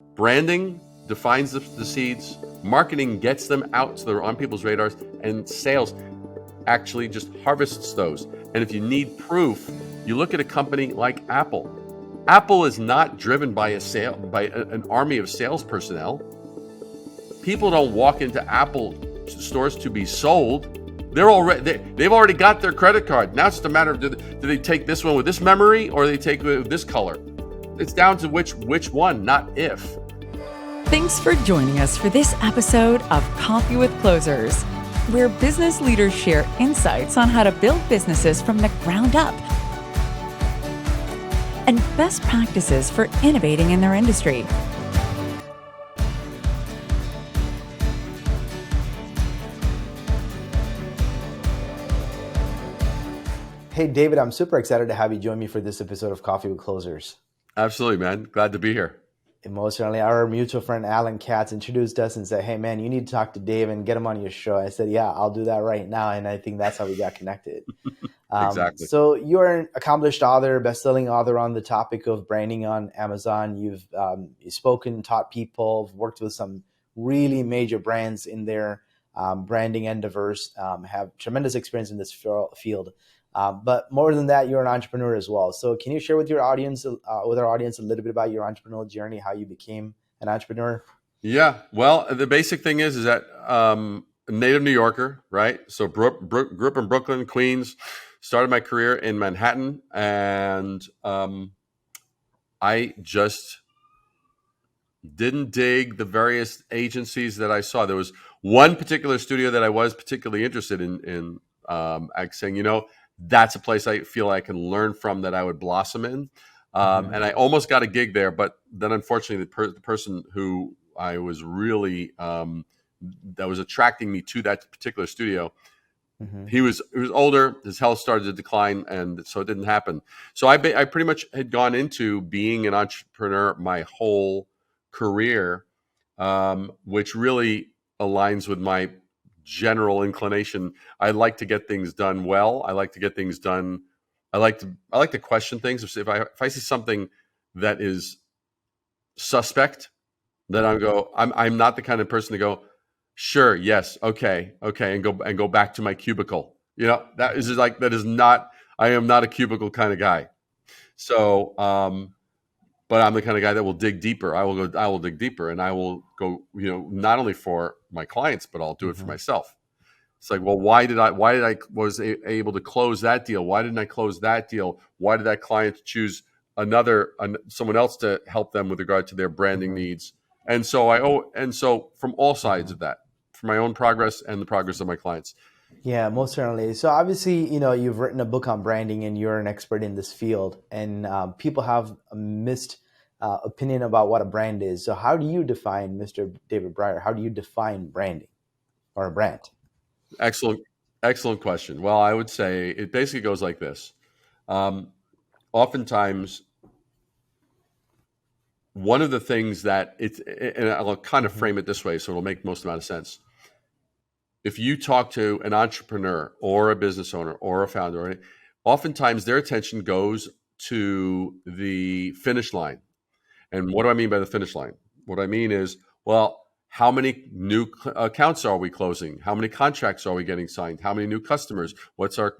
Branding defines the seeds, marketing gets them out so they're on people's radars, and sales actually just harvests those. And if you need proof, you look at a company like Apple. Apple is not driven by an army of sales personnel. People don't walk into Apple stores to be sold. They've already got their credit card. Now it's just a matter of do they take this one with this memory or they take it with this color. It's down to which one, not if. Thanks for joining us for this episode of Coffee with Closers, where business leaders share insights on how to build businesses from the ground up and best practices for innovating in their industry. Hey, David, I'm super excited to have you join me for this episode of Coffee with Closers. Absolutely, man. Glad to be here. Emotionally, our mutual friend Alan Katz introduced us and said, hey, man, you need to talk to Dave and get him on your show. I said, yeah, I'll do that right now. And I think that's how we got connected. Exactly. So you're an accomplished author, best-selling author on the topic of branding on Amazon. You've spoken, taught people, worked with some really major brands in their branding endeavors, have tremendous experience in this field. But more than that, you're an entrepreneur as well. So can you share with your audience, a little bit about your entrepreneurial journey, how you became an entrepreneur? Yeah. Well, the basic thing is that a native New Yorker, right? So grew up in Brooklyn, Queens, started my career in Manhattan, and I just didn't dig the various agencies that I saw. There was one particular studio that I was particularly interested in saying, that's a place I feel I can learn from, that I would blossom in. And I almost got a gig there, but then unfortunately the person who I was really, that was attracting me to that particular studio, he was older, his health started to decline, and so it didn't happen. So I pretty much had gone into being an entrepreneur my whole career, which really aligns with my general inclination. I like to get things done well. I like to get things done. I like to question things. If I see something that is suspect, then I'm not the kind of person to go, sure, yes, okay, and go back to my cubicle. That is not. I am not a cubicle kind of guy. So, but I'm the kind of guy that will dig deeper. I will dig deeper, and I will go, not only for my clients, but I'll do it for myself. It's like, well, why did I was able to close that deal? Why didn't I close that deal? Why did that client choose someone else to help them with regard to their branding needs? And so from all sides of that, for my own progress and the progress of my clients. Yeah, most certainly. So obviously, you've written a book on branding and you're an expert in this field, and people have a missed opinion about what a brand is. So how do you define, Mr. David Brier, how do you define branding or a brand? Excellent question. Well, I would say it basically goes like this. Oftentimes, one of the things that and I'll kind of frame it this way so it'll make most amount of sense. If you talk to an entrepreneur or a business owner or a founder, oftentimes their attention goes to the finish line. And what do I mean by the finish line? What I mean is, well, how many new accounts are we closing? How many contracts are we getting signed? How many new customers? What's our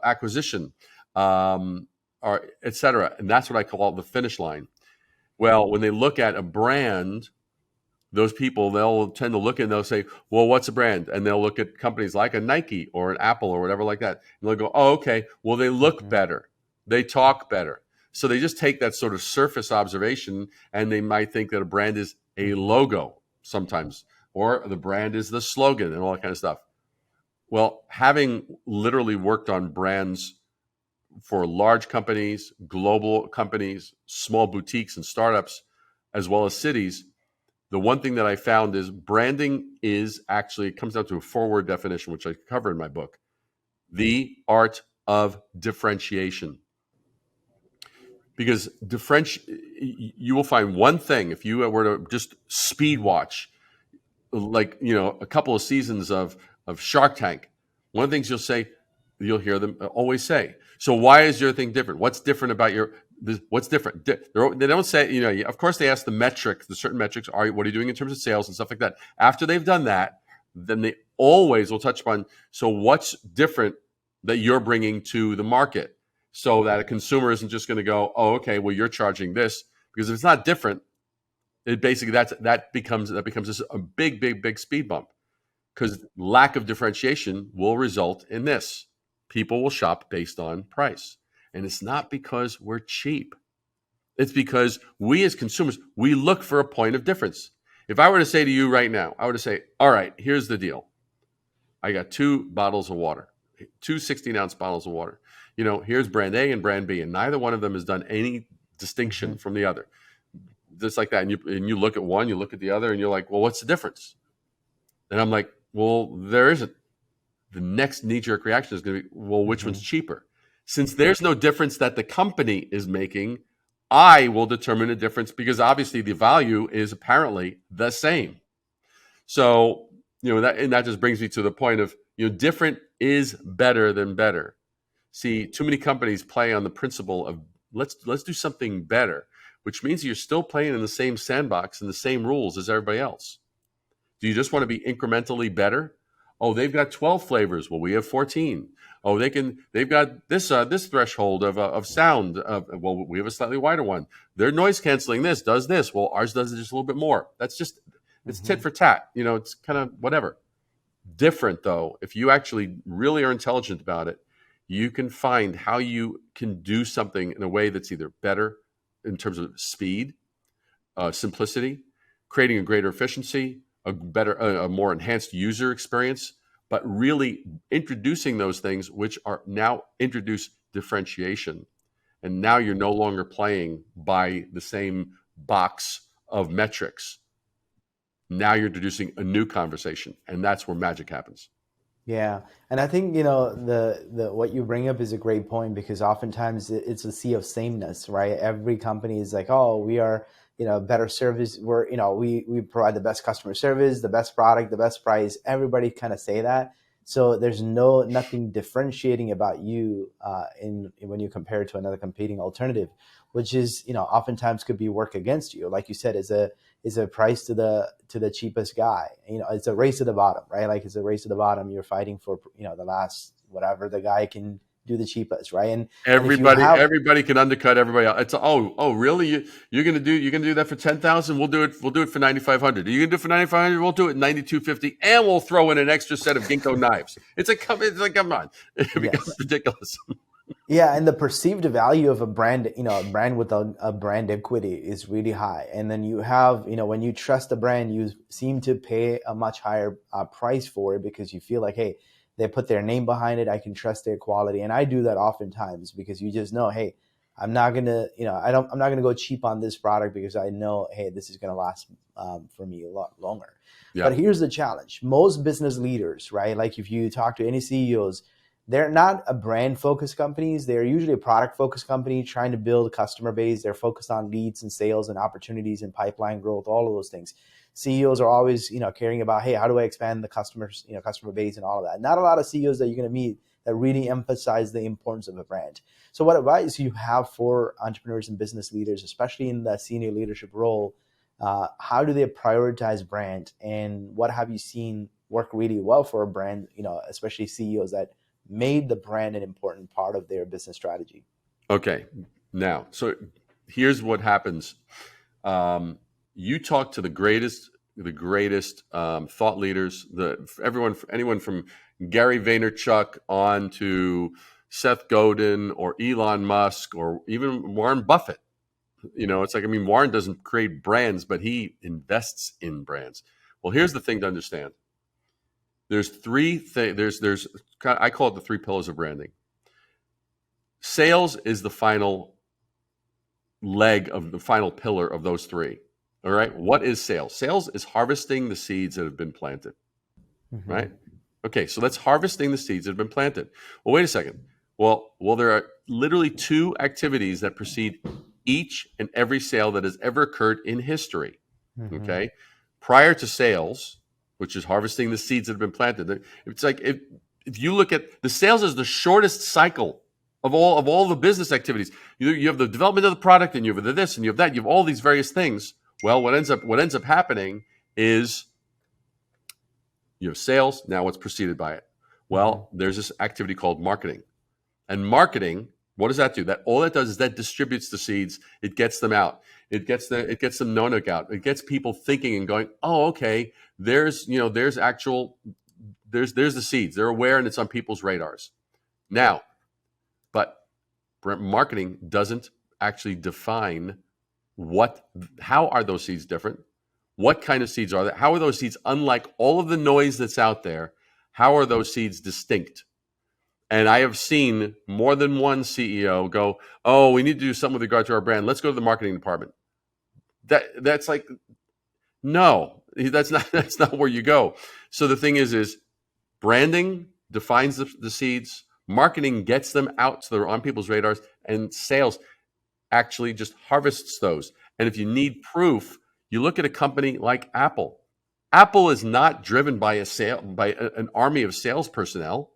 acquisition, et cetera? And that's what I call the finish line. Well, when they look at a brand, those people, they'll tend to look and they'll say, well, what's a brand? And they'll look at companies like a Nike or an Apple or whatever like that. And they'll go, oh, okay, well, they look better. They talk better. So they just take that sort of surface observation and they might think that a brand is a logo sometimes, or the brand is the slogan and all that kind of stuff. Well, having literally worked on brands for large companies, global companies, small boutiques and startups, as well as cities, the one thing that I found is branding comes down to a 4-word definition, which I cover in my book: the art of differentiation. Because you will find one thing, if you were to just speed watch, like, a couple of seasons of Shark Tank, one of the things you'll hear them always say, so why is your thing different? What's different about What's different? They don't say, of course they ask the metrics, the certain metrics. What are you doing in terms of sales and stuff like that? After they've done that, then they always will touch upon, so what's different that you're bringing to the market, so that a consumer isn't just going to go, oh, okay, well, you're charging this. Because if it's not different, it basically that becomes a big speed bump, because lack of differentiation will result in this. People will shop based on price. And it's not because we're cheap. It's because we as consumers, we look for a point of difference. If I were to say to you right now, I were to say, all right, here's the deal. I got 2 bottles of water, 2 16-ounce bottles of water. Here's brand A and brand B, and neither one of them has done any distinction from the other. Just like that. And you look at one, you look at the other, and you're like, well, what's the difference? And I'm like, well, there isn't. The next knee-jerk reaction is going to be, well, which one's cheaper? Since there's no difference that the company is making, I will determine the difference, because obviously the value is apparently the same. So, that just brings me to the point of, different is better than better. See, too many companies play on the principle of let's do something better, which means you're still playing in the same sandbox and the same rules as everybody else. Do you just want to be incrementally better? Oh, they've got 12 flavors. Well, we have 14. Oh, they've got this threshold of sound. Well, we have a slightly wider one. Their noise canceling does this. Well, ours does it just a little bit more. That's just, it's tit for tat. It's kind of whatever. Different, though, if you actually really are intelligent about it, you can find how you can do something in a way that's either better in terms of speed, simplicity, creating a greater efficiency, a more enhanced user experience, but really introducing those things which are now introduce differentiation. And now you're no longer playing by the same box of metrics. Now you're introducing a new conversation, and that's where magic happens. Yeah, and I think the what you bring up is a great point, because oftentimes it's a sea of sameness, right? Every company is like, oh, we are better service. We're we provide the best customer service, the best product, the best price. Everybody kind of say that. So there's nothing differentiating about you when you compare it to another competing alternative, which is oftentimes could be work against you. Like you said, is a price to the cheapest guy. It's a race to the bottom, right? Like it's a race to the bottom. You're fighting for the last whatever the guy can do the cheapest, right? And everybody can undercut everybody else. It's really you're gonna do that for 10,000? We'll do it for 9,500. Are you gonna do it for 9,500? We'll do it 9,250, and we'll throw in an extra set of ginkgo knives. It's like come on, it becomes ridiculous. Yeah, and the perceived value of a brand, a brand with a brand equity is really high. And then you have, when you trust a brand, you seem to pay a much higher price for it, because you feel like, hey, they put their name behind it. I can trust their quality. And I do that oftentimes, because you just know, hey, I'm not gonna, I'm not gonna go cheap on this product, because I know, hey, this is gonna last for me a lot longer. Yeah. But here's the challenge: most business leaders, right? Like if you talk to any CEOs, they're not a brand-focused companies. They're usually a product-focused company trying to build a customer base. They're focused on leads and sales and opportunities and pipeline growth, all of those things. CEOs are always, caring about, hey, how do I expand the customer base and all of that. Not a lot of CEOs that you're going to meet that really emphasize the importance of a brand. So what advice do you have for entrepreneurs and business leaders, especially in the senior leadership role? How do they prioritize brand, and what have you seen work really well for a brand, especially CEOs that made the brand an important part of their business strategy? Okay. Now, so here's what happens. You talk to the greatest thought leaders, anyone from Gary Vaynerchuk on to Seth Godin or Elon Musk or even Warren Buffett. It's like, Warren doesn't create brands, but he invests in brands. Well, here's the thing to understand. There's three things. I call it the 3 pillars of branding. Sales is the final leg of the final pillar of those 3. All right. What is sales? Sales is harvesting the seeds that have been planted. Mm-hmm. Right. Okay. So that's harvesting the seeds that have been planted. Well, wait a second. Well, there are literally 2 activities that precede each and every sale that has ever occurred in history. Mm-hmm. Okay. Prior to sales, which is harvesting the seeds that have been planted. It's like if you look at the sales is the shortest cycle of all the business activities. You have the development of the product, and you have the this, and you have that. You have all these various things. Well, what ends up happening is you have sales. Now, what's preceded by it? Mm-hmm. Well, there's this activity called marketing, and marketing. What does that do? That all it does is that distributes the seeds. It gets them out. It gets them known out. It gets people thinking and going, oh, okay. There's the seeds. They're aware, and it's on people's radars now. But marketing doesn't actually define how are those seeds different? What kind of seeds are there? How are those seeds unlike all of the noise that's out there? How are those seeds distinct? And I have seen more than one CEO go, "Oh, we need to do something with regard to our brand. Let's go to the marketing department." That's like, no, that's not where you go. So the thing is branding defines the seeds, marketing gets them out so they're on people's radars, and sales actually just harvests those. And if you need proof, you look at a company like Apple. Apple is not driven by an army of sales personnel.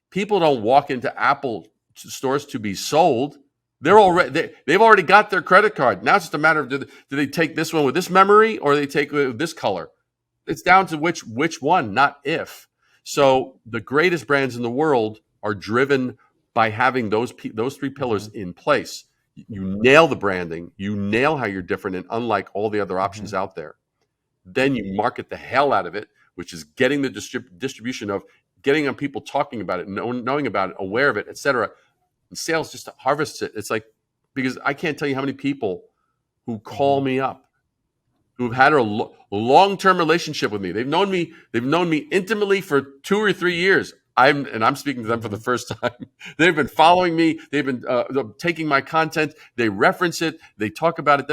People don't walk into Apple stores to be sold. They've already got their credit card. Now it's just a matter of do they take this one with this memory, or they take it with this color. It's down to which one, not if. So the greatest brands in the world are driven by having those three pillars in place. You nail the branding, you nail how you're different and unlike all the other options out there. Then you market the hell out of it, which is getting the distribution of getting on people talking about it, knowing about it, aware of it, etc. And sales just harvests it. It's like, because I can't tell you how many people who call me up who've had a long-term relationship with me. They've known me intimately for 2 or 3 years. I'm speaking to them for the first time. They've been following me. They've been taking my content. They reference it. They talk about it.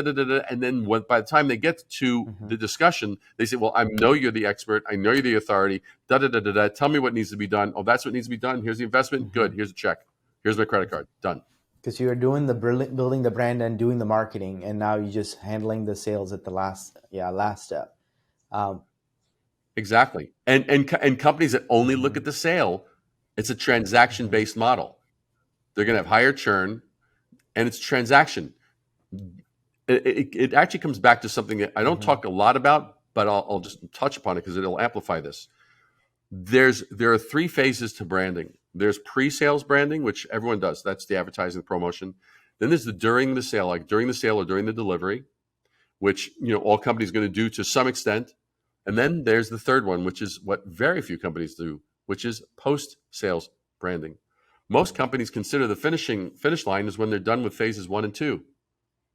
And then by the time they get to the discussion, they say, "Well, I know you're the expert. I know you're the authority. Tell me what needs to be done. Oh, that's what needs to be done. Here's the investment. Good. Here's a check. Here's my credit card. Done." Because you're doing building the brand and doing the marketing, and now you're just handling the sales at the last step. Exactly. And companies that only look at the sale, it's a transaction-based model. They're going to have higher churn, and it's transaction. It actually comes back to something that I don't talk a lot about, but I'll just touch upon it because it'll amplify this. There are 3 phases to branding. There's pre-sales branding, which everyone does. That's the advertising, the promotion. Then there's the during the sale, like during the sale or during the delivery, which all companies are going to do to some extent. And then there's the third one, which is what very few companies do, which is post-sales branding. Most companies consider the finish line is when they're done with phases 1 and 2.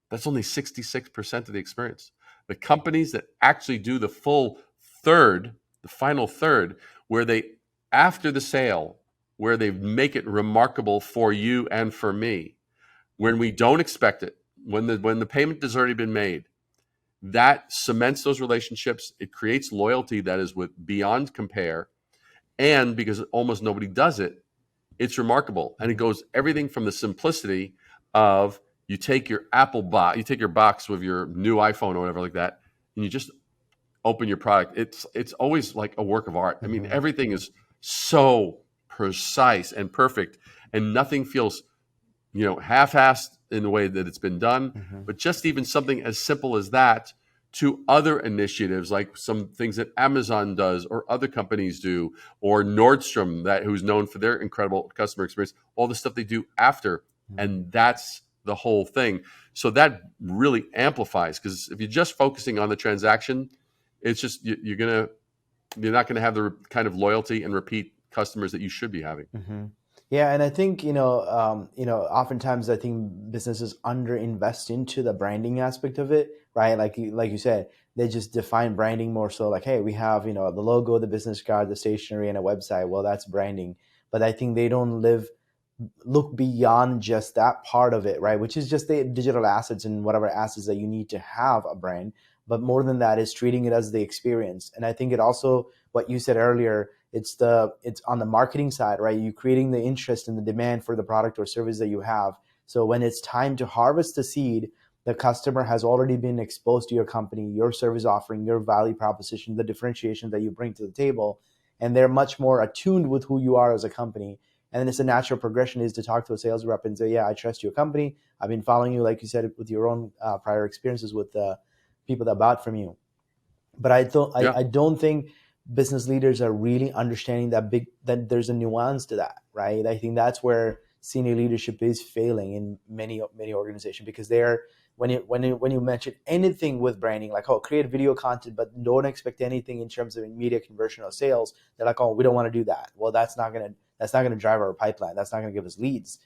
That's only 66% of the experience. The companies that actually do the full third, the final third, where they, after the sale, where they make it remarkable for you and for me, when we don't expect it, when the payment has already been made, that cements those relationships. It creates loyalty that is beyond compare. And because almost nobody does it, it's remarkable. And it goes everything from the simplicity of you take your you take your box with your new iPhone or whatever like that, and you just open your product. It's always like a work of art. I mean, everything is so precise and perfect, and nothing feels, half-assed in the way that it's been done. But just even something as simple as that to other initiatives, like some things that Amazon does or other companies do, or Nordstrom, who's known for their incredible customer experience, all the stuff they do after. And that's the whole thing. So that really amplifies, because if you're just focusing on the transaction, it's just you're not gonna have the kind of loyalty and repeat customers that you should be having. Yeah, and I think oftentimes I think businesses underinvest into the branding aspect of it, right? Like you said, they just define branding more so like, hey, we have the logo, the business card, the stationery, and a website. Well, that's branding, but I think they don't look beyond just that part of it, right? Which is just the digital assets and whatever assets that you need to have a brand. But more than that is treating it as the experience. And I think it also, what you said earlier, it's on the marketing side, right? You creating the interest and the demand for the product or service that you have. So when it's time to harvest the seed, the customer has already been exposed to your company, your service offering, your value proposition, the differentiation that you bring to the table, and they're much more attuned with who you are as a company. And then it's a natural progression is to talk to a sales rep and say, yeah, I trust your company. I've been following you, like you said, with your own prior experiences with people that bought from you. But Yeah. I don't think business leaders are really understanding that there's a nuance to that, right? I think that's where senior leadership is failing in many organizations, because they're when you mention anything with branding, like, oh, create video content, but don't expect anything in terms of immediate conversion or sales, they're like, oh, we don't want to do that. Well, that's not gonna drive our pipeline. That's not gonna give us leads.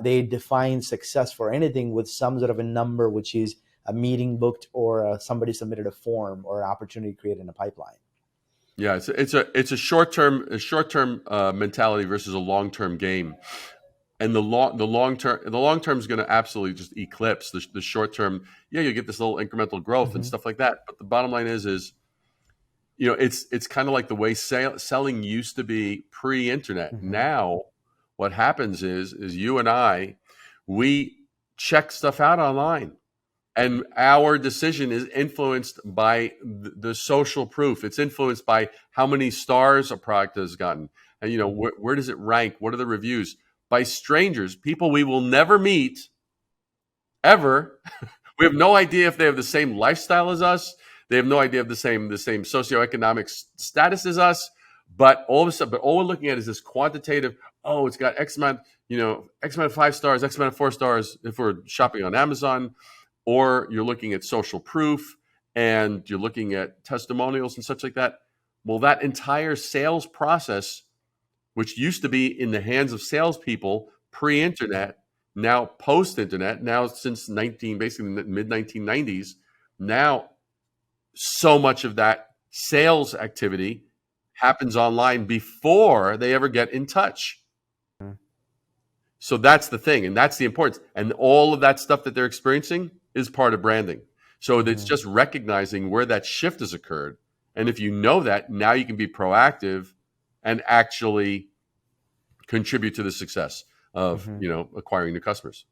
They define success for anything with some sort of a number, which is a meeting booked, or somebody submitted a form, or an opportunity created in a pipeline. Yeah, it's a short-term mentality versus a long-term game. And the long term is going to absolutely just eclipse the short term. Yeah, you get this little incremental growth and Mm-hmm. stuff like that. But the bottom line is it's kind of like the way selling used to be pre-internet. Mm-hmm. Now, what happens is you and we check stuff out online, and our decision is influenced by the social proof. It's influenced by how many stars a product has gotten, and where does it rank? What are the reviews? By strangers, people we will never meet ever. We have no idea if they have the same lifestyle as us. They have no idea of the same socioeconomic status as us. But all of a sudden, all we're looking at is this quantitative. Oh, it's got X amount, X amount of 5 stars, X amount of 4 stars if we're shopping on Amazon, or you're looking at social proof and you're looking at testimonials and such like that. Well, that entire sales process, which used to be in the hands of salespeople pre-internet, now post-internet, now since basically the mid 1990s, now so much of that sales activity happens online before they ever get in touch. So that's the thing, and that's the importance. And all of that stuff that they're experiencing is part of branding. So it's just recognizing where that shift has occurred. And if you know that, now you can be proactive and actually contribute to the success of acquiring new customers.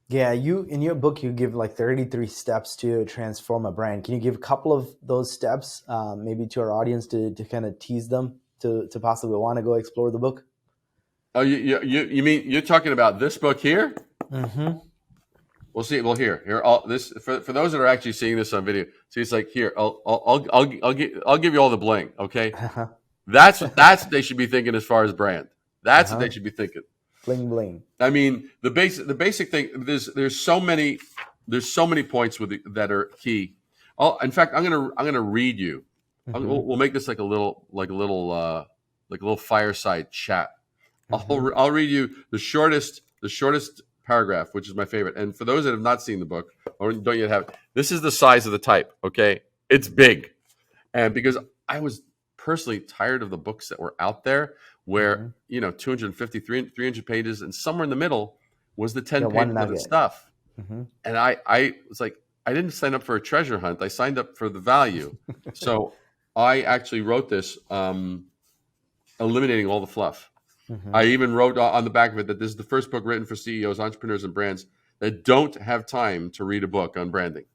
Yeah, you in your book you give like 33 steps to transform a brand. Can you give a couple of those steps, maybe to our audience to kind of tease them to possibly want to go explore the book? Oh, you mean you're talking about this book here? Mm-hmm. We'll see. Well, here. All this for those that are actually seeing this on video. See, it's like here. I'll give you all the bling. Okay, Uh-huh. that's what they should be thinking as far as brand. That's what they should be thinking. Bling bling. I mean, the basic thing. There's so many points that are key. In fact, I'm gonna read you. We'll make this like a little fireside chat. I'll read you the shortest paragraph, which is my favorite. And for those that have not seen the book or don't yet have it, this is the size of the type. Okay, it's big, and because I was personally tired of the books that were out there where 250 300 pages, and somewhere in the middle was the 10 one pages of the nugget. stuff. And I was like, I didn't sign up for a treasure hunt. I signed up for the value. So I actually wrote this, eliminating all the fluff. I even wrote on the back of it that this is the first book written for CEOs, entrepreneurs, and brands that don't have time to read a book on branding.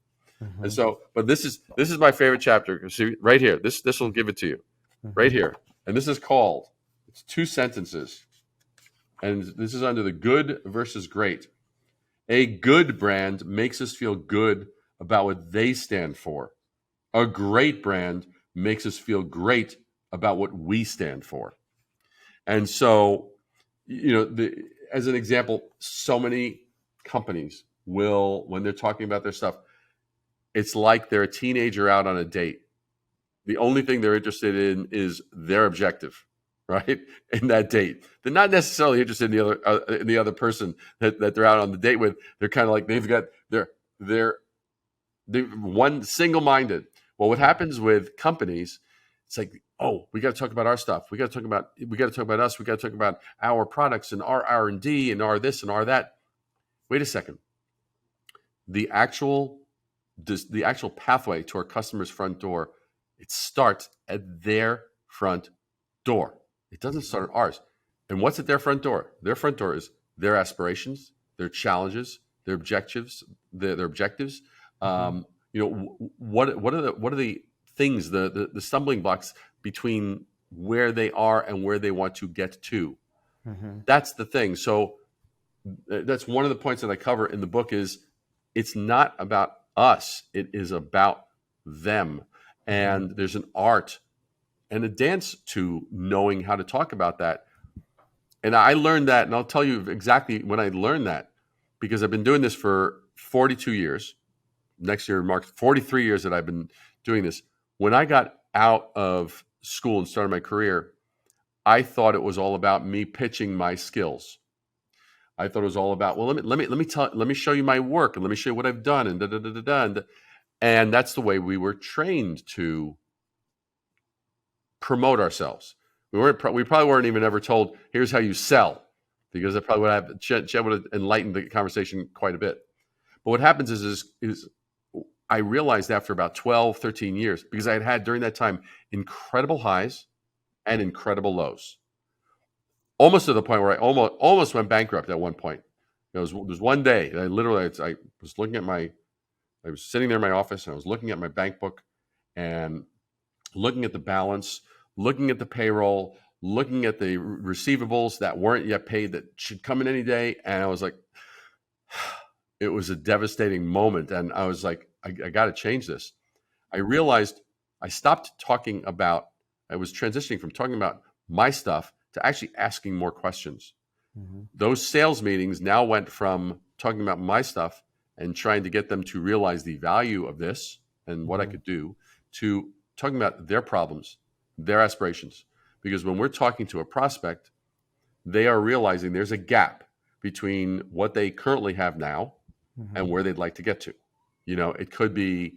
And so, but this is my favorite chapter. See, right here, this will give it to you, right here. And this is called, it's 2 sentences, and this is under the good versus great. A good brand makes us feel good about what they stand for. A great brand makes us feel great about what we stand for. And so, as an example, so many companies will, when they're talking about their stuff, it's like they're a teenager out on a date. The only thing they're interested in is their objective, right? In that date, they're not necessarily interested in the other person that they're out on the date with. They're kind of like they're one single-minded. Well, what happens with companies? It's like, oh, we got to talk about our stuff. We got to talk about us. We got to talk about our products and our R&D and our this and our that. Wait a second. The actual pathway to our customer's front door, it starts at their front door. It doesn't start at ours. And what's at their front door? Their front door is their aspirations, their challenges, their objectives, their objectives. What are the things, the stumbling blocks between where they are and where they want to get to? That's the thing. So that's one of the points that I cover in the book is it's not about us. It is about them. And there's an art and a dance to knowing how to talk about that. And I learned that, and I'll tell you exactly when I learned that, because I've been doing this for 42 years. Next year marks 43 years that I've been doing this. When I got out of school and started my career, I thought it was all about me pitching my skills. I thought it was all about, well, let me show you my work and let me show you what I've done and da da da da da. And that's the way we were trained to promote ourselves. We probably weren't even ever told, here's how you sell, because that probably would have Chet would have enlightened the conversation quite a bit. But what happens is I realized after about 12, 13 years, because I had during that time incredible highs and incredible lows, almost to the point where I almost went bankrupt at one point. There was one day that I was looking at I was sitting there in my office and I was looking at my bank book and looking at the balance, looking at the payroll, looking at the receivables that weren't yet paid that should come in any day. And I was like, it was a devastating moment. And I was like, I got to change this. I realized I was transitioning from talking about my stuff to actually asking more questions. Those sales meetings now went from talking about my stuff and trying to get them to realize the value of this and what I could do to talking about their problems, their aspirations. Because when we're talking to a prospect, they are realizing there's a gap between what they currently have now and where they'd like to get to. It could be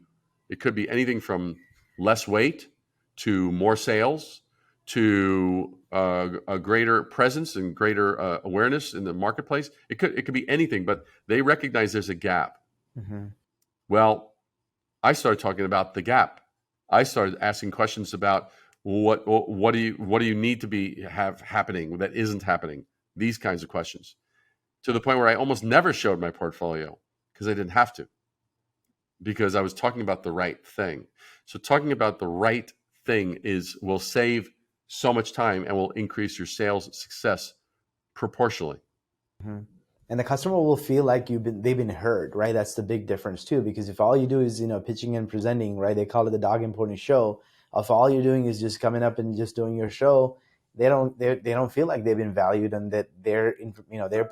anything from less weight to more sales to a greater presence and greater awareness in the marketplace. It could be anything, but they recognize there's a gap. Well, I started talking about the gap. I started asking questions about what do you need to have happening that isn't happening. These kinds of questions, to the point where I almost never showed my portfolio because I didn't have to, because I was talking about the right thing. So talking about the right thing will save so much time and will increase your sales success proportionally. And the customer will feel like they've been heard, right? That's the big difference too, because if all you do is, pitching and presenting, right? They call it the dog and pony show. If all you're doing is just coming up and just doing your show, they don't feel like they've been valued and that their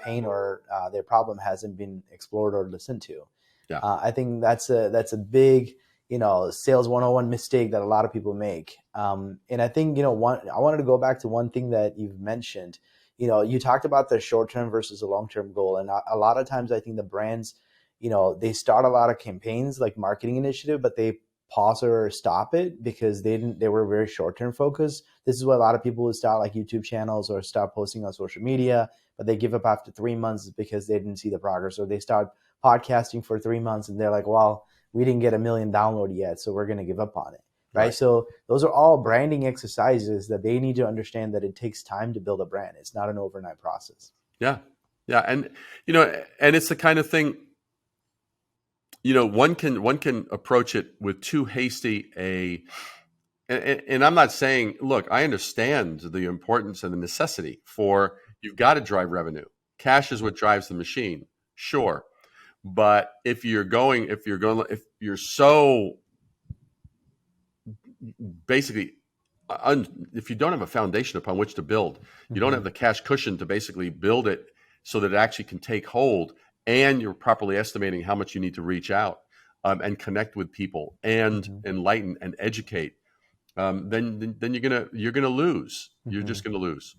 pain or their problem hasn't been explored or listened to. Yeah. I think that's a big, sales 101 mistake that a lot of people make. And I think, I wanted to go back to one thing that you've mentioned. You talked about the short-term versus the long-term goal. And a lot of times I think the brands, they start a lot of campaigns like marketing initiative, but they pause or stop it because they were very short-term focused. This is what a lot of people would start like YouTube channels or start posting on social media, but they give up after 3 months because they didn't see the progress, or they start podcasting for 3 months and they're like, well, we didn't get 1 million download yet, so we're going to give up on it. Right. So those are all branding exercises that they need to understand that it takes time to build a brand. It's not an overnight process. Yeah. Yeah. And, and it's the kind of thing, one can approach it with too hasty and I'm not saying, look, I understand the importance and the necessity for you've got to drive revenue. Cash is what drives the machine. Sure. But if you're so basically, if you don't have a foundation upon which to build, you don't have the cash cushion to basically build it so that it actually can take hold, and you're properly estimating how much you need to reach out and connect with people and enlighten and educate, then you're gonna lose. You're just gonna lose.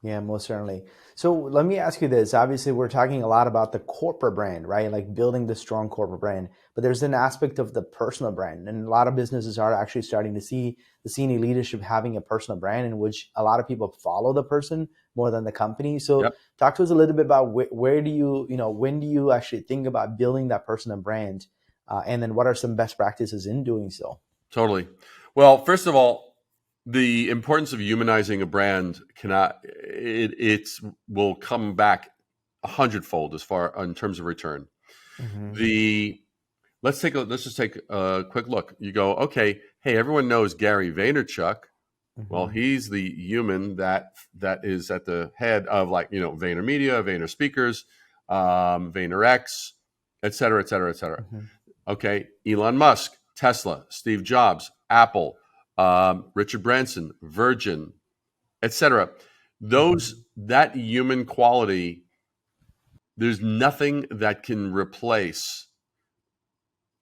Yeah, most certainly. So let me ask you this. Obviously, we're talking a lot about the corporate brand, right? Like building the strong corporate brand. But there's an aspect of the personal brand. And a lot of businesses are actually starting to see the senior leadership having a personal brand in which a lot of people follow the person more than the company. So talk to us a little bit about when do you actually think about building that personal brand? And then what are some best practices in doing so? Totally. Well, first of all, the importance of humanizing a brand will come back 100-fold as far in terms of return. Let's just take a quick look. You go, okay, hey, everyone knows Gary Vaynerchuk. Well, he's the human that is at the head of, like, VaynerMedia, Vayner Speakers, VaynerX, et cetera, et cetera, et cetera. Mm-hmm. Okay, Elon Musk, Tesla, Steve Jobs, Apple, Richard Branson, Virgin, et cetera. That human quality, there's nothing that can replace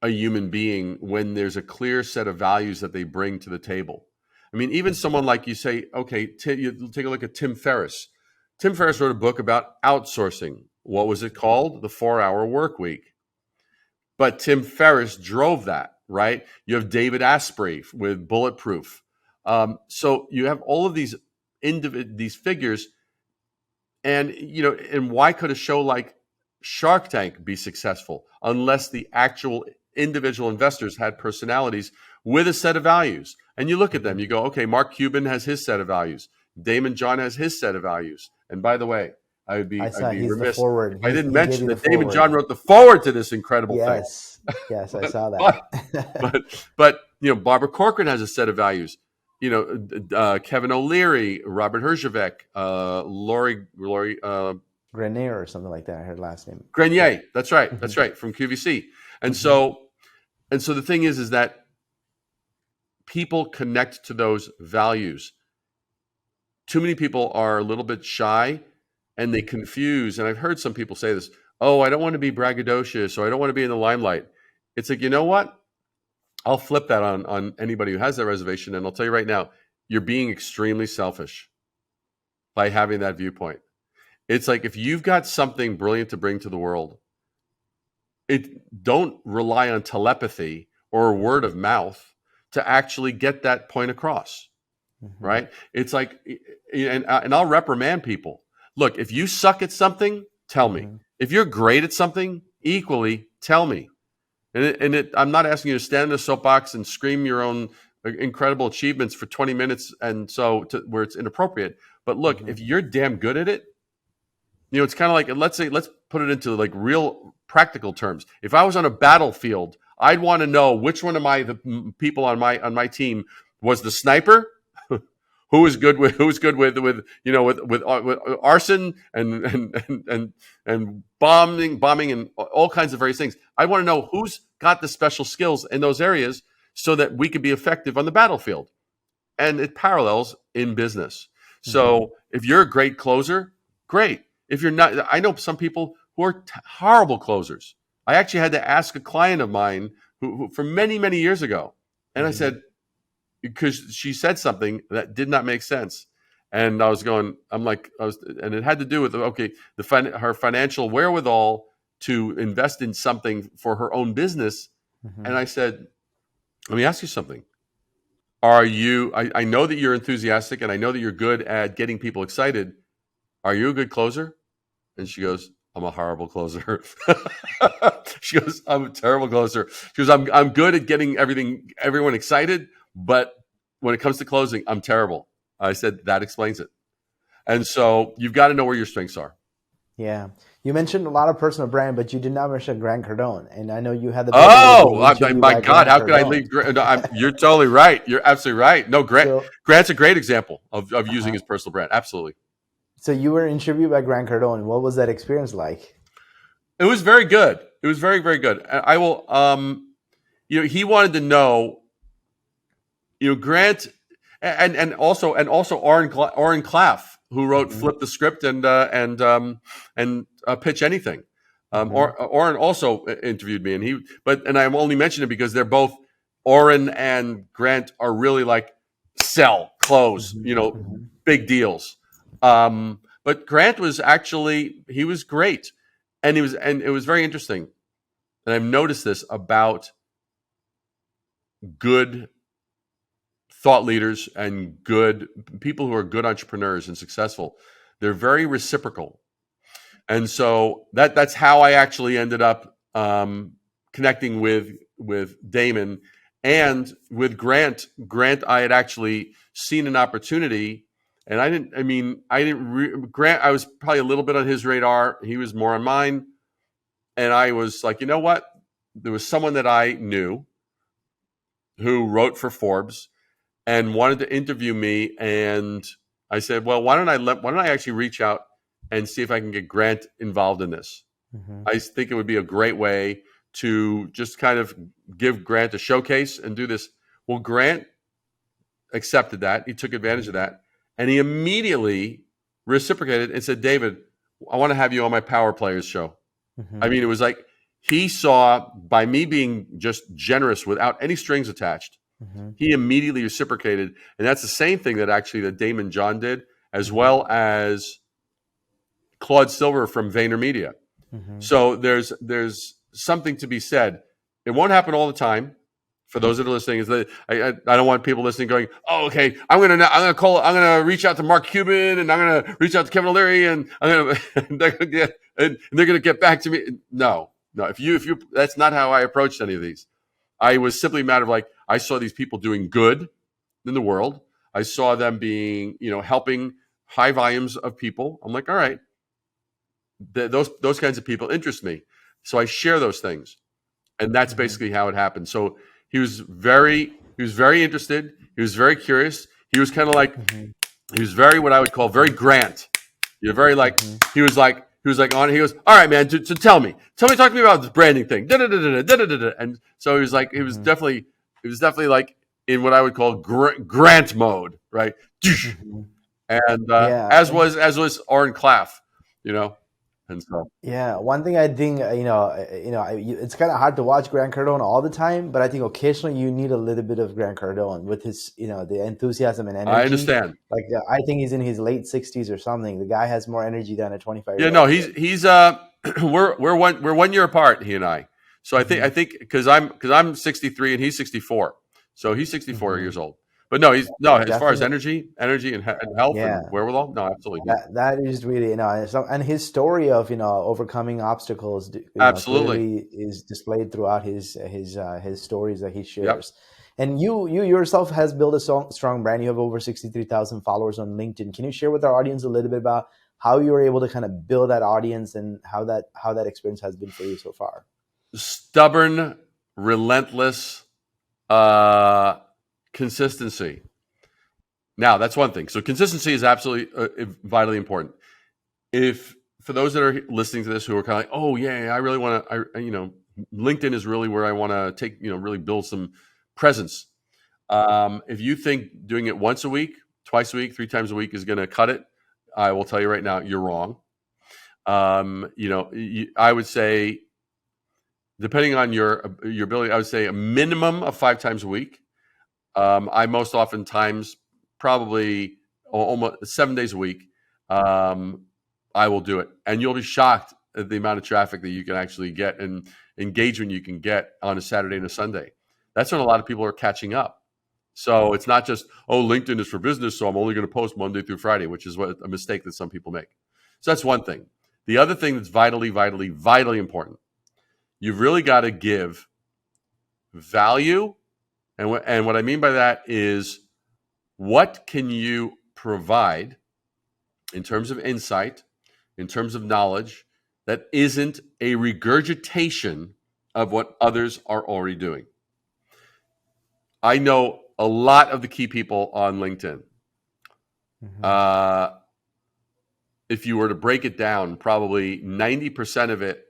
a human being when there's a clear set of values that they bring to the table. I mean, even someone like, you say, okay, you take a look at Tim Ferriss. Tim Ferriss wrote a book about outsourcing. What was it called? The 4-Hour Work Week. But Tim Ferriss drove that, right? You have David Asprey with Bulletproof. So you have all of these figures, and why could a show like Shark Tank be successful unless the actual individual investors had personalities with a set of values? And you look at them, you go, okay, Mark Cuban has his set of values. Damon John has his set of values. And by the way, I'd be He's the remiss forward. if I didn't He gave mention you the that Damon forward. John wrote the forward to this incredible thing. Yes, I saw that. But Barbara Corcoran has a set of values. Kevin O'Leary, Robert Herjavec, Lori Grenier or something like that. I heard last name. Grenier. That's right. That's right, from QVC. And so the thing is that people connect to those values. Too many people are a little bit shy, and they confuse. And I've heard some people say this: "Oh, I don't want to be braggadocious, or I don't want to be in the limelight." It's like, you know what? I'll flip that on anybody who has that reservation, and I'll tell you right now, you're being extremely selfish by having that viewpoint. It's like, if you've got something brilliant to bring to the world, don't rely on telepathy or word of mouth to actually get that point across, right? It's like, and I'll reprimand people. Look, if you suck at something, tell me. If you're great at something, equally, tell me. I'm not asking you to stand in a soapbox and scream your own incredible achievements for 20 minutes, and where it's inappropriate. But look, if you're damn good at it, it's kind of like, let's put it into like real practical terms. If I was on a battlefield, I'd want to know which one of the people on my team was the sniper, who was good with arson and bombing and all kinds of various things. I want to know who's got the special skills in those areas so that we can be effective on the battlefield. And it parallels in business. So if you're a great closer, great. If you're not, I know some people who are horrible closers. I actually had to ask a client of mine who for many, many years ago, and I said, because she said something that did not make sense. And and it had to do with, her financial wherewithal to invest in something for her own business. And I said, let me ask you something. I know that you're enthusiastic, and I know that you're good at getting people excited. Are you a good closer? And she goes, I'm a horrible closer. She goes, I'm a terrible closer. She goes, I'm good at getting everyone excited, but when it comes to closing, I'm terrible. I said, that explains it. And so you've got to know where your strengths are. Yeah. You mentioned a lot of personal brand, but you did not mention Grant Cardone. And I know you had the my God, how could I leave? You're totally right. You're absolutely right. No, Grant's a great example of using his personal brand. Absolutely. So you were interviewed by Grant Cardone. What was that experience like? It was very good. It was very, very good. I will, he wanted to know, Grant, and also Oren Claff, who wrote Flip the Script and Pitch Anything. Oren also interviewed me, and I only mention it because they're both, Oren and Grant are really like sell, close, big deals. But Grant was he was great, and it was very interesting. And I've noticed this about good thought leaders and good people who are good entrepreneurs and successful. They're very reciprocal. And so that's how I actually ended up connecting with Damon, and with Grant. I had actually seen an opportunity, and Grant, I was probably a little bit on his radar. He was more on mine. And I was like, you know what? There was someone that I knew who wrote for Forbes, and wanted to interview me. And I said, well, why don't I actually reach out and see if I can get Grant involved in this? Mm-hmm. I think it would be a great way to just kind of give Grant a showcase and do this. Well, Grant accepted that. He took advantage of that. And he immediately reciprocated and said, David, I want to have you on my Power Players show. Mm-hmm. I mean, it was like he saw by me being just generous without any strings attached, Mm-hmm. he immediately reciprocated. And that's the same thing that Damon John did, as Mm-hmm. well as Claude Silver from VaynerMedia. Mm-hmm. So there's something to be said. It won't happen all the time. For those that are listening, is that I don't want people listening going, oh, okay, I'm gonna reach out to Mark Cuban and I'm gonna reach out to Kevin O'Leary and they're gonna get back to me. No. If you that's not how I approached any of these. I was simply a matter of like, I saw these people doing good in the world. I saw them being, helping high volumes of people. I'm like, all right, those kinds of people interest me. So I share those things. And that's Mm-hmm. basically how it happened. So he was very interested. He was very curious. He was kind of like, Mm-hmm. he was very, what I would call very Grant. You're very like, Mm-hmm. he was like on, he goes, all right, man, so tell me, talk to me about this branding thing. And so he was like, it was Mm-hmm. definitely like in what I would call Grant mode, right? Mm-hmm. And Yeah. as was Oren Claff, and so. Yeah, one thing I think it's kind of hard to watch Grant Cardone all the time, but I think occasionally you need a little bit of Grant Cardone with his the enthusiasm and energy. I understand. Like I think he's in his late 60s or something. The guy has more energy than a 25-year-old. Yeah, no, he's we're 1 year apart, he and I. So I think because I'm 63 and he's 64, so he's 64 Mm-hmm. years old. But no, as far as Definitely. energy and health Yeah. and wherewithal, no, absolutely. That is really and his story of overcoming obstacles Absolutely. clearly is displayed throughout his stories that he shares. Yep. And you yourself has built a strong brand. You have over 63,000 followers on LinkedIn. Can you share with our audience a little bit about how you were able to kind of build that audience and how that experience has been for you so far? Stubborn, relentless, consistency. Now, that's one thing. So consistency is absolutely vitally important. If for those that are listening to this who are kind of like, oh yeah, I really want to, LinkedIn is really where I want to take, really build some presence. If you think doing it once a week, twice a week, 3 times a week is going to cut it, I will tell you right now, you're wrong. I would say, depending on your ability, I would say a minimum of 5 times a week. I most oftentimes, probably almost 7 days a week, I will do it. And you'll be shocked at the amount of traffic that you can actually get and engagement you can get on a Saturday and a Sunday. That's when a lot of people are catching up. So it's not just, oh, LinkedIn is for business, so I'm only going to post Monday through Friday, which is a mistake that some people make. So that's one thing. The other thing that's vitally, vitally, vitally important, you've really got to give value. And what I mean by that is, what can you provide in terms of insight, in terms of knowledge, that isn't a regurgitation of what others are already doing? I know a lot of the key people on LinkedIn. Mm-hmm. If you were to break it down, probably 90% of it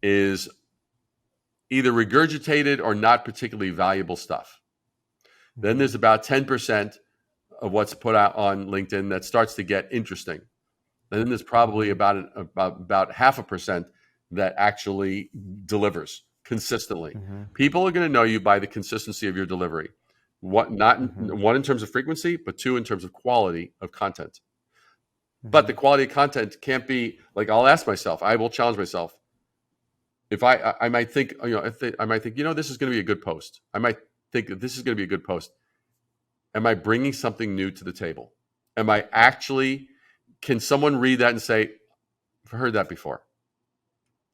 is either regurgitated or not particularly valuable stuff. Then there's about 10% of what's put out on LinkedIn that starts to get interesting. And then there's probably about 0.5% that actually delivers consistently. Mm-hmm. People are going to know you by the consistency of your delivery. One in terms of frequency, but 2 in terms of quality of content. Mm-hmm. But the quality of content can't be like, I will challenge myself. If I might think, this is going to be a good post. I might think that this is going to be a good post. Am I bringing something new to the table? Am I actually, can someone read that and say, I've heard that before?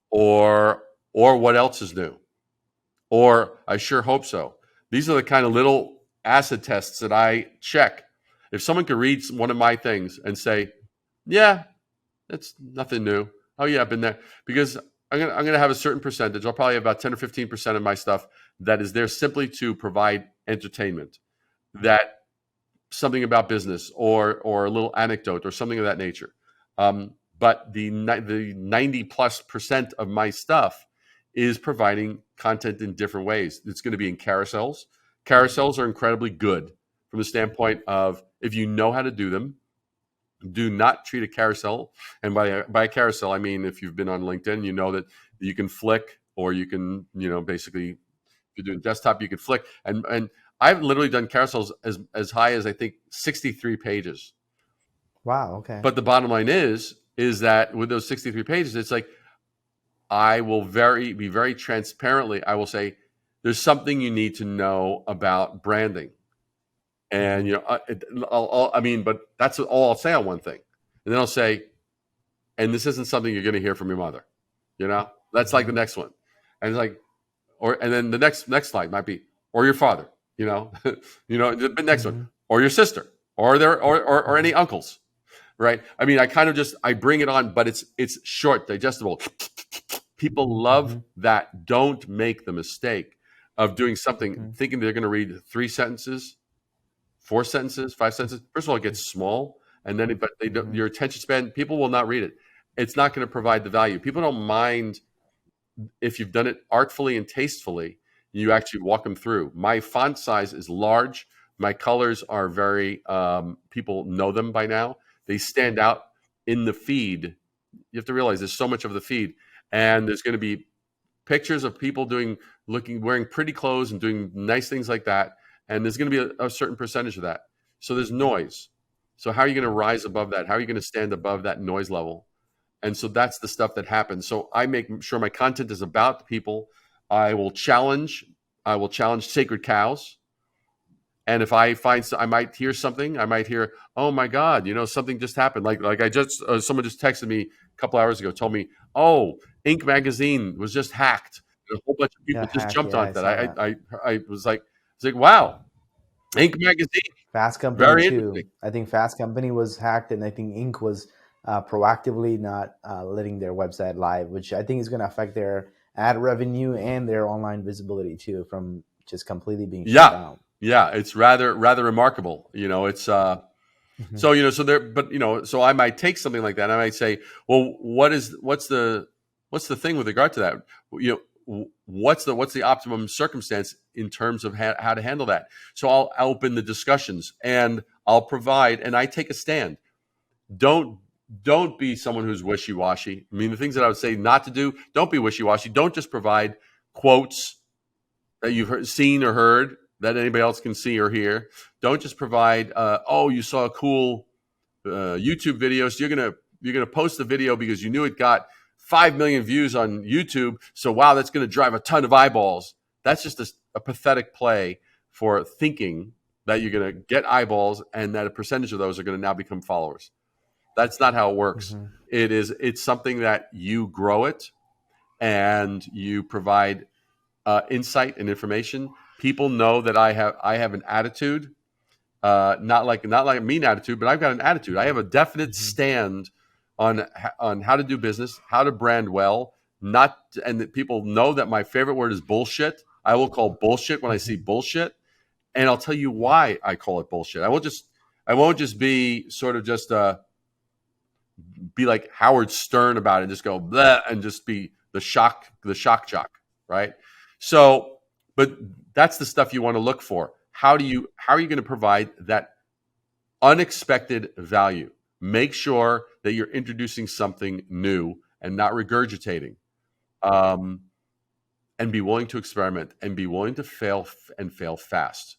Or what else is new? Or I sure hope so. These are the kind of little acid tests that I check. If someone could read one of my things and say, yeah, that's nothing new. Oh yeah, I've been there. Because I'm gonna have a certain percentage. I'll probably have about 10 or 15% of my stuff that is there simply to provide entertainment. That something about business or a little anecdote or something of that nature. But the 90+% of my stuff is providing content in different ways. It's going to be in carousels. Carousels are incredibly good from the standpoint of if you know how to do them. Do not treat a carousel, and by a carousel I mean if you've been on LinkedIn, you know that you can flick, or you can, basically, if you're doing desktop, you can flick, and I've literally done carousels as high as I think 63 pages. Wow. Okay. But the bottom line is that with those 63 pages, it's like I will be very transparently. I will say there's something you need to know about branding, and but that's all I'll say on one thing, and then I'll say, and this isn't something you're going to hear from your mother. That's like the next one, and it's like, and then the next slide might be, or your father. The next Mm-hmm. one, or your sister, or any uncles. Right? I mean, I bring it on, but it's short, digestible. People love that. Don't make the mistake of doing something thinking they're going to read 3 sentences, 4 sentences, 5 sentences. First of all, it gets small, and then your attention span, people will not read it. It's not going to provide the value. People don't mind if you've done it artfully and tastefully. You actually walk them through. My font size is large. My colors are very, people know them by now. They stand out in the feed. You have to realize there's so much of the feed, and there's going to be pictures of people wearing pretty clothes and doing nice things like that. And there's going to be a certain percentage of that. So there's noise. So how are you going to rise above that? How are you going to stand above that noise level? And so that's the stuff that happens. So I make sure my content is about the people. I will challenge sacred cows. And if I I might hear something. I might hear, oh my God, something just happened. Like someone just texted me a couple hours ago, told me, oh, Inc. magazine was just hacked. And a whole bunch of people just jumped Yeah, on I that. saw that. I was like, wow, Inc. magazine, Fast Company very too. interesting. I think Fast Company was hacked, and I think Inc. was proactively not letting their website live, which I think is going to affect their ad revenue and their online visibility too, from just completely being shut Yeah, down. yeah, it's rather remarkable. It's so I might take something like that, and I might say, well, what's the thing with regard to that? What's the optimum circumstance in terms of how to handle that? So I'll open the discussions, and I'll provide, and I take a stand. Don't be someone who's wishy-washy. I mean, the things that I would say not to do, don't be wishy-washy. Don't just provide quotes that you've seen or heard that anybody else can see or hear. Don't just provide, you saw a cool YouTube video, so you're gonna post the video because you knew it got 5 million views on YouTube. So wow, that's going to drive a ton of eyeballs. That's just a pathetic play for thinking that you're going to get eyeballs and that a percentage of those are going to now become followers. That's not how it works. It's something that you grow it and you provide insight and information. People know that I have an attitude, not like a mean attitude, but I've got an attitude. I have a definite stand on how to do business, how to brand well. And that people know that my favorite word is bullshit. I will call bullshit when I see bullshit, and I'll tell you why I call it bullshit. I won't just be sort of just be like Howard Stern about it and just go bleh and just be the shock jock, right? So, but that's the stuff you want to look for. How are you going to provide that unexpected value? Make sure that you're introducing something new and not regurgitating. And be willing to experiment and be willing to fail and fail fast.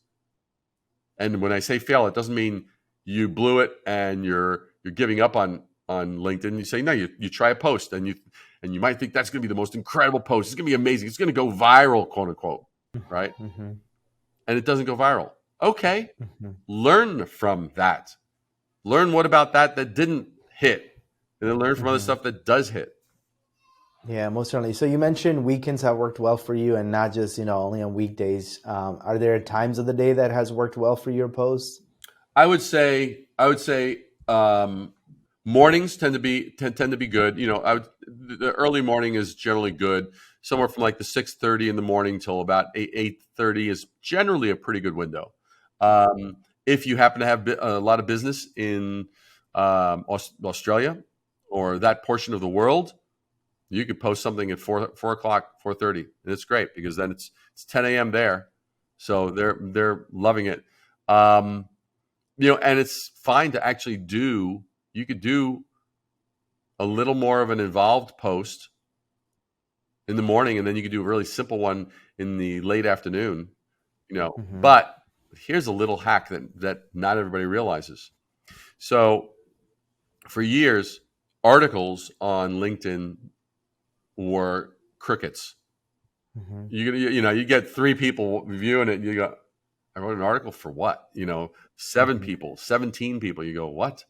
And when I say fail, it doesn't mean you blew it and you're giving up on LinkedIn. You say, no, you try a post and you might think that's going to be the most incredible post. It's going to be amazing. It's going to go viral, quote unquote, right? And it doesn't go viral. Okay, learn from that. Learn what about that didn't hit, and then learn from other stuff that does hit. Yeah, most certainly. So you mentioned weekends have worked well for you, and not just only on weekdays. Are there times of the day that has worked well for your posts? I would say mornings tend to be good. The early morning is generally good. Somewhere from like the 6:30 in the morning till about 8:30 is generally a pretty good window. If you happen to have a lot of business in Australia or that portion of the world, you could post something at 4 o'clock, 4:30, and it's great because then it's 10 a.m. there, so they're loving it. And it's fine to actually do. You could do a little more of an involved post in the morning, and then you could do a really simple one in the late afternoon. But here's a little hack that not everybody realizes. So for years, articles on LinkedIn were crickets. You get 3 people viewing it, and you go, I wrote an article for what? 7 people, 17 people. You go, what?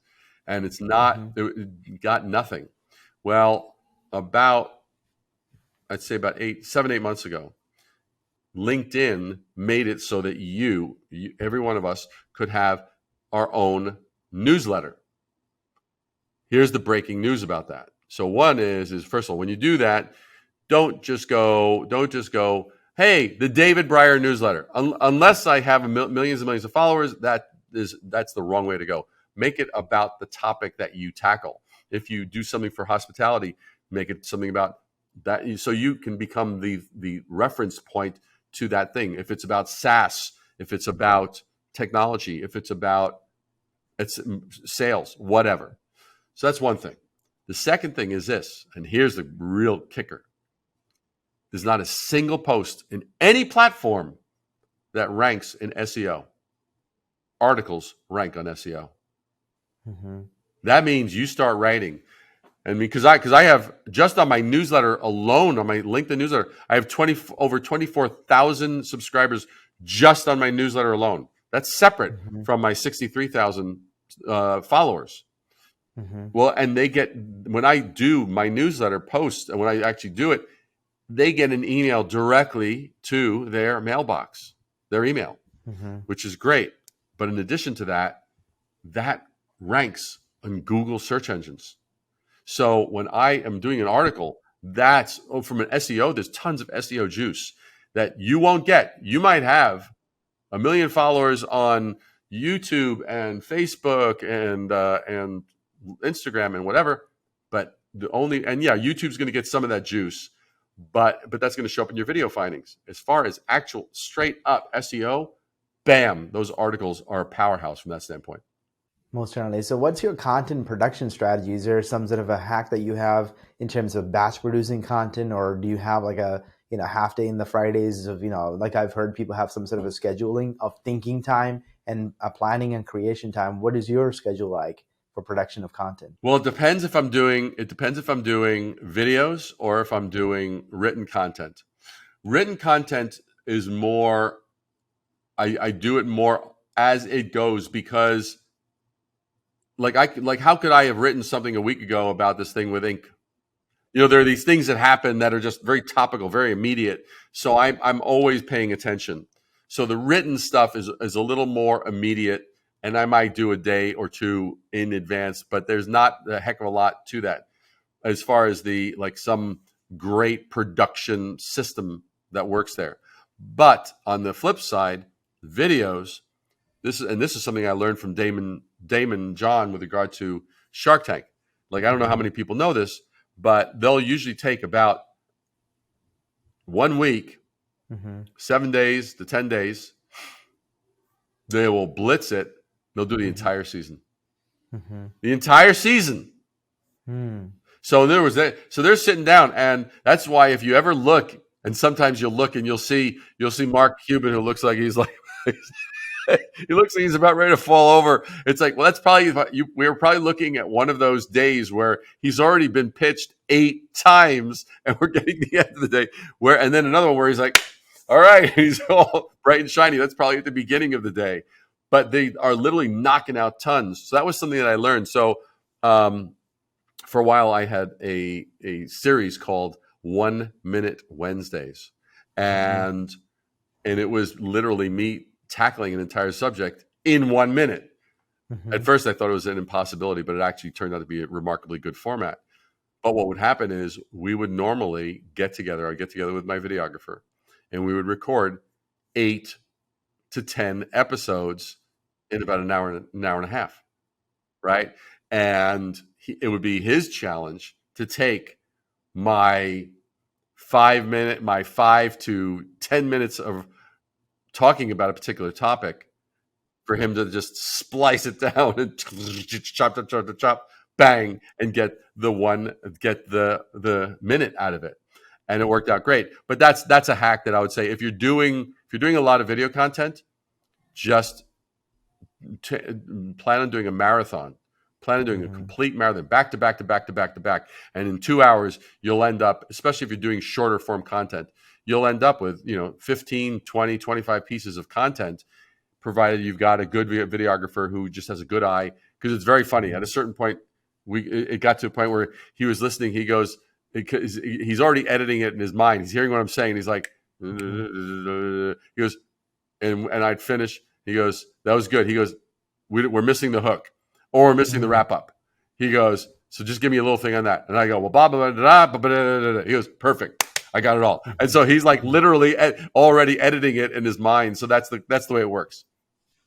And it's not, it got nothing. Well, I'd say about 7-8 months ago, LinkedIn made it so that every one of us, could have our own newsletter. Here's the breaking news about that. So one is first of all, when you do that, don't just go, hey, the David Brier newsletter. Unless I have millions and millions of followers, that's the wrong way to go. Make it about the topic that you tackle. If you do something for hospitality, make it something about that, so you can become the reference point to that thing. If it's about SaaS, if it's about technology, if it's about sales, whatever. So that's one thing. The second thing is this, and here's the real kicker. There's not a single post in any platform that ranks in SEO. Articles rank on SEO. That means you start writing. And because I have, just on my newsletter alone, on my LinkedIn newsletter, I have over 24,000 subscribers just on my newsletter alone. That's separate from my 63,000 followers. Well, and they get, when I do my newsletter post, and when I actually do it, they get an email directly to their mailbox, their email, which is great. But in addition to that, that ranks on Google search engines. So when I am doing an article, that's from an SEO, there's tons of SEO juice that you won't get. You might have 1 million followers on YouTube and Facebook and Instagram and whatever, but YouTube's going to get some of that juice, but that's going to show up in your video findings. As far as actual straight up SEO, bam, those articles are a powerhouse from that standpoint. Most certainly. So what's your content production strategy? Is there some sort of a hack that you have in terms of batch producing content, or do you have like a half day in the Fridays of, like I've heard people have some sort of a scheduling of thinking time and a planning and creation time? What is your schedule like for production of content? Well, it depends if I'm doing videos or if I'm doing written content. Written content is more, I do it more as it goes, because how could I have written something a week ago about this thing with ink? There are these things that happen that are just very topical, very immediate. So I'm always paying attention. So the written stuff is a little more immediate, and I might do a day or two in advance, but there's not a heck of a lot to that as far as some great production system that works there. But on the flip side, videos, this is something I learned from Damon John with regard to Shark Tank. I don't know how many people know this, but they'll usually take about 1 week, 7 days to 10 days. They will blitz it. They'll do the entire season. The entire season. So in other words, they're sitting down, and that's why if you ever look, and sometimes you'll look and you'll see Mark Cuban, who looks like he's like he looks like he's about ready to fall over. It's like, well, that's probably we were probably looking at one of those days where he's already been pitched 8 times, and we're getting the end of the day and then another one where he's like, all right, he's all bright and shiny. That's probably at the beginning of the day, but they are literally knocking out tons. So that was something that I learned. So for a while, I had a series called 1 Minute Wednesdays, and it was literally me tackling an entire subject in 1 minute. At first, I thought it was an impossibility, but it actually turned out to be a remarkably good format. But what would happen is we would normally get together. I'd get together with my videographer, and we would record 8 to 10 episodes in about an hour and a half, right? And it would be his challenge to take my 5 to 10 minutes of talking about a particular topic for him to just splice it down and chop, bang, and get the minute out of it. And it worked out great. But that's a hack that I would say if you're doing a lot of video content, just plan on doing a marathon. Plan on doing a complete marathon, back to back to back to back to back. And in 2 hours, you'll end up, especially if you're doing shorter form content, you'll end up with 15, 20, 25 pieces of content, provided you've got a good videographer who just has a good eye. Because it's very funny. At a certain point, it got to a point where he was listening. He goes, he's already editing it in his mind. He's hearing what I'm saying. He's like, he goes, and I'd finish. He goes, that was good. He goes, we're missing the hook, or we're missing the wrap up. He goes, so just give me a little thing on that. And I go, well, blah, blah, blah, blah, blah, blah, blah. He goes, perfect. I got it all. And so he's like literally already editing it in his mind. So that's the way it works.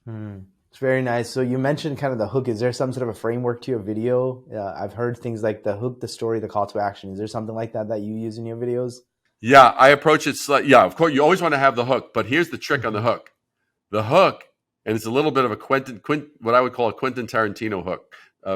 It's very nice. So you mentioned kind of the hook. Is there some sort of a framework to your video? I've heard things like the hook, the story, the call to action. Is there something like that you use in your videos? Yeah, I approach it yeah, of course, you always want to have the hook. But here's the trick on the hook. The hook, and it's a little bit of a what I would call a Quentin Tarantino hook,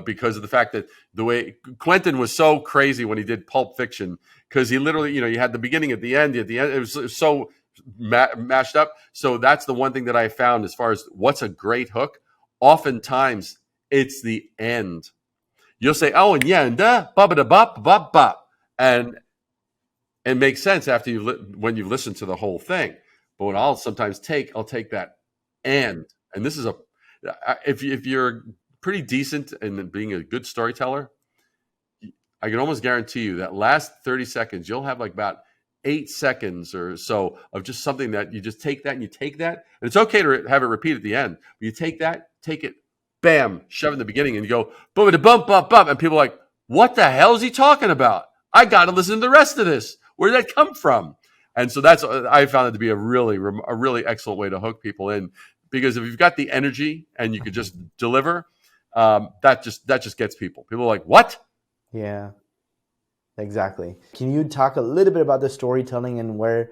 because of the fact that the way Quentin was so crazy when he did Pulp Fiction, because he literally, you had the beginning at the end, it was so mashed up. So that's the one thing that I found as far as what's a great hook. Oftentimes, it's the end. You'll say, oh, and yeah, and bop, and it makes sense after when you've listened to the whole thing. But what I'll sometimes I'll take that and this is if you're pretty decent in being a good storyteller, I can almost guarantee you that last 30 seconds, you'll have like about 8 seconds or so of just something that you just take that and you take that. And it's okay to have it repeat at the end. But you take it, bam, shove it in the beginning, and you go, boom, bump, bump, bump. And people are like, what the hell is he talking about? I got to listen to the rest of this. Where did that come from? And so I found it to be a really excellent way to hook people in, because if you've got the energy and you could just deliver, that just gets people. People are like, what? Yeah, exactly. Can you talk a little bit about the storytelling and where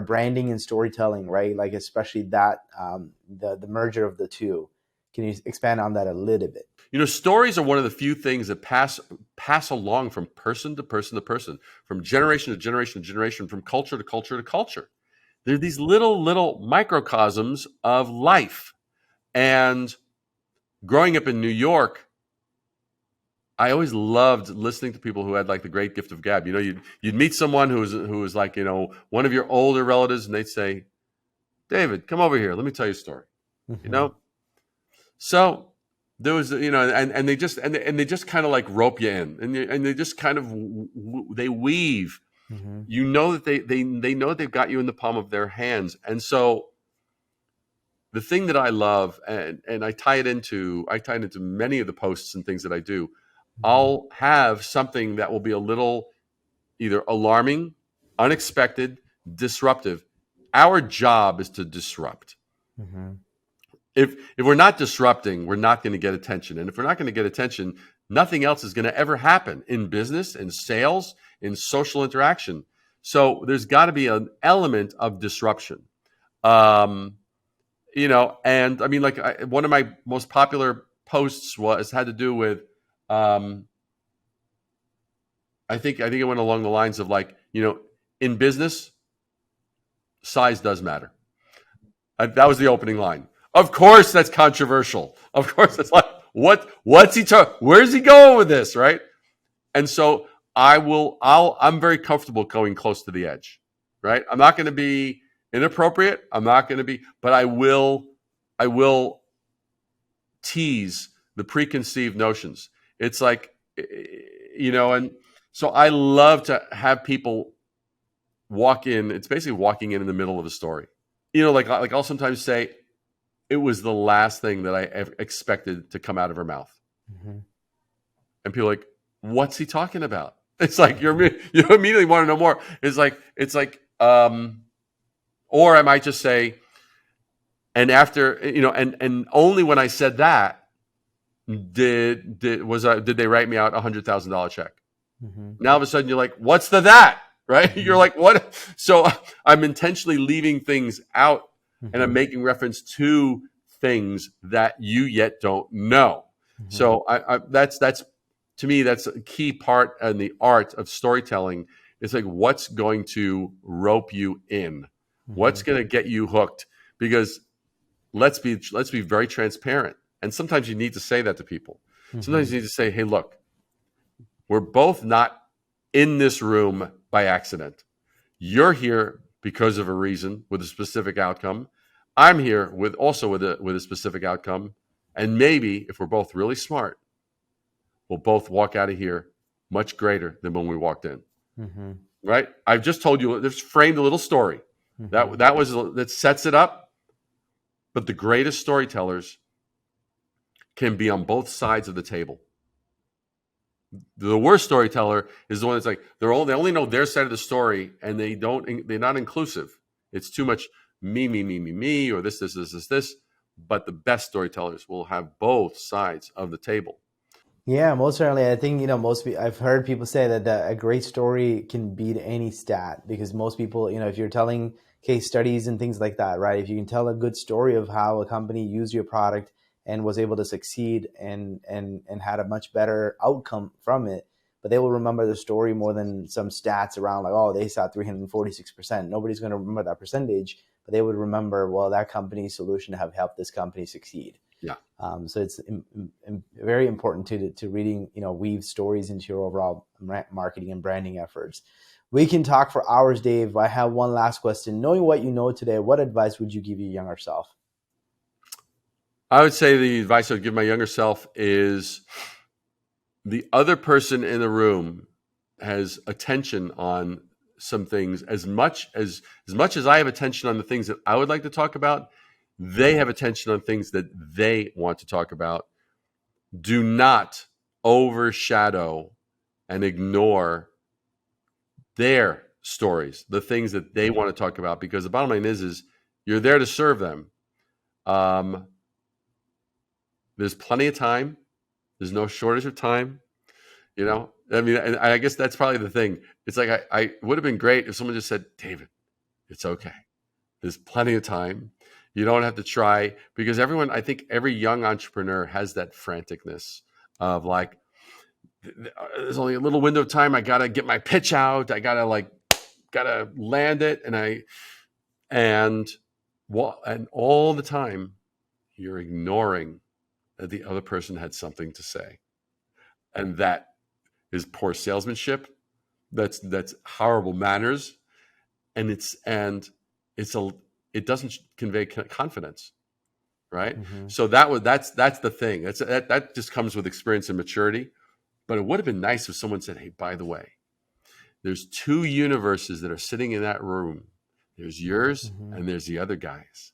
branding and storytelling, right? Like especially that the merger of the two. Can you expand on that a little bit? Stories are one of the few things that pass along from person to person to person, from generation to generation to generation, from culture to culture to culture. They're these little microcosms of life. And growing up in New York, I always loved listening to people who had like the great gift of gab. You'd meet someone who was like, one of your older relatives, and they'd say, David, come over here. Let me tell you a story. Mm-hmm. So there was, and they just kind of like rope you in, and they just kind of they weave. Mm-hmm. That they know they've got you in the palm of their hands. And so the thing that I love, and I tie it into many of the posts and things that I do, I'll have something that will be a little either alarming, unexpected, disruptive. Our job is to disrupt. Mm-hmm. If we're not disrupting, we're not going to get attention. And if we're not going to get attention, nothing else is going to ever happen in business, in sales, in social interaction. So there's got to be an element of disruption. And I mean, like one of my most popular posts had to do with, I think it went along the lines of like, in business, size does matter. That was the opening line. Of course, that's controversial. Of course, it's like, what's he talking? Where's he going with this, right? And so I'm very comfortable going close to the edge, right? I'm not going to be inappropriate. But I will tease the preconceived notions. It's like, and so I love to have people walk in. It's basically walking in the middle of a story. Like I'll sometimes say, it was the last thing that I ever expected to come out of her mouth. Mm-hmm. And people are like, what's he talking about? It's like, you immediately want to know more. It's like, or I might just say, And after, and only when I said that did they write me out $100,000 check. Mm-hmm. Now all of a sudden you're like, what's the that? Right? Mm-hmm. You're like, what? So I'm intentionally leaving things out, and I'm Mm-hmm. making reference to things that you yet don't know. Mm-hmm. So that's to me, that's a key part in the art of storytelling. It's like, what's going to rope you in? Mm-hmm. What's going to get you hooked? Because let's be very transparent. And sometimes you need to say that to people. Mm-hmm. Sometimes you need to say, hey, look, we're both not in this room by accident. You're here because of a reason with a specific outcome. I'm here with a specific outcome. And maybe if we're both really smart, we'll both walk out of here much greater than when we walked in. Mm-hmm. Right? I've just told you, just framed a little story. Mm-hmm. That sets it up. But the greatest storytellers can be on both sides of the table. The worst storyteller is the one that's like they only know their side of the story, and they're not inclusive. It's too much me, or this. But the best storytellers will have both sides of the table. Yeah, most certainly. I think, I've heard people say that a great story can beat any stat, because most people, if you're telling case studies and things like that, right? If you can tell a good story of how a company used your product and was able to succeed and had a much better outcome from it, but they will remember the story more than some stats around like, oh, they saw 346%. Nobody's going to remember that percentage, but they would remember, well, that company's solution have helped this company succeed. Yeah. So it's very important to reading, weave stories into your overall marketing and branding efforts. We can talk for hours, Dave. I have one last question. Knowing what you know today, what advice would you give your younger self? I would say the advice I would give my younger self is the other person in the room has attention on some things as much as I have attention on the things that I would like to talk about. They have attention on things that they want to talk about. Do not overshadow and ignore their stories, the things that they want to talk about, because the bottom line is you're there to serve them. There's plenty of time. There's no shortage of time. I mean, and I guess that's probably the thing. It's like I would have been great if someone just said, David, it's okay. There's plenty of time. You don't have to try, because I think every young entrepreneur has that franticness of like, there's only a little window of time. I got to get my pitch out. I got to land it. And all the time you're ignoring that the other person had something to say. And that is poor salesmanship. That's horrible manners. And it doesn't convey confidence, right? Mm-hmm. So that's the thing. That just comes with experience and maturity. But it would have been nice if someone said, "Hey, by the way, there's two universes that are sitting in that room. There's yours Mm-hmm. and there's the other guys.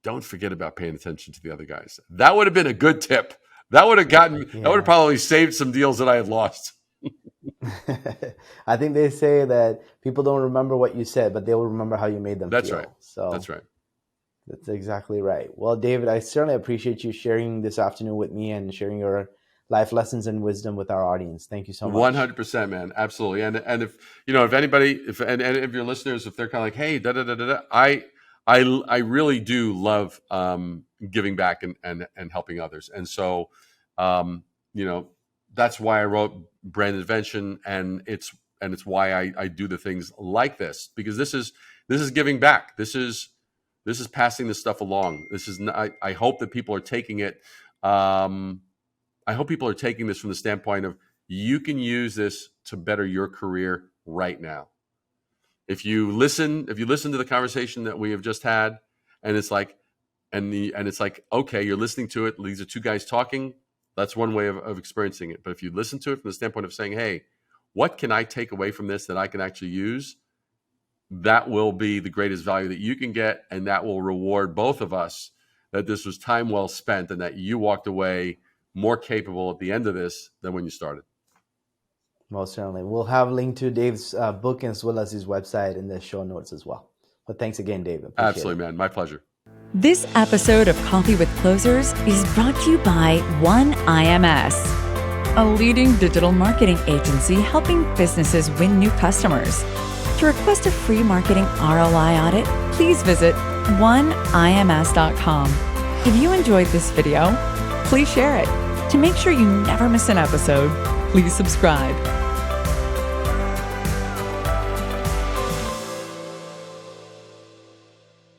Don't forget about paying attention to the other guys." That would have been a good tip. That would have probably saved some deals that I had lost. I think they say that people don't remember what you said, but they will remember how you made them That's feel. right. So That's right. that's exactly right. Well, David, I certainly appreciate you sharing this afternoon with me and sharing your life lessons and wisdom with our audience. Thank you so much. 100%, man. Absolutely. And if anybody, and if your listeners, if they're kind of like, hey, I really do love giving back and helping others. And so, that's why I wrote Brand Invention, and it's why I do the things like this, because this is giving back. This is passing this stuff along. This is not, I hope that people are taking it. I hope people are taking this from the standpoint of, you can use this to better your career right now. If you listen to the conversation that we have just had, and it's like, okay, you're listening to it. These are two guys talking. That's one way of experiencing it. But if you listen to it from the standpoint of saying, hey, what can I take away from this that I can actually use? That will be the greatest value that you can get. And that will reward both of us, that this was time well spent and that you walked away more capable at the end of this than when you started. Most certainly. We'll have a link to Dave's book as well as his website in the show notes as well. But thanks again, Dave. Absolutely, man. My pleasure. This episode of Coffee with Closers is brought to you by One IMS, a leading digital marketing agency helping businesses win new customers. To request a free marketing ROI audit, please visit oneims.com. If you enjoyed this video, please share it. To make sure you never miss an episode, please subscribe.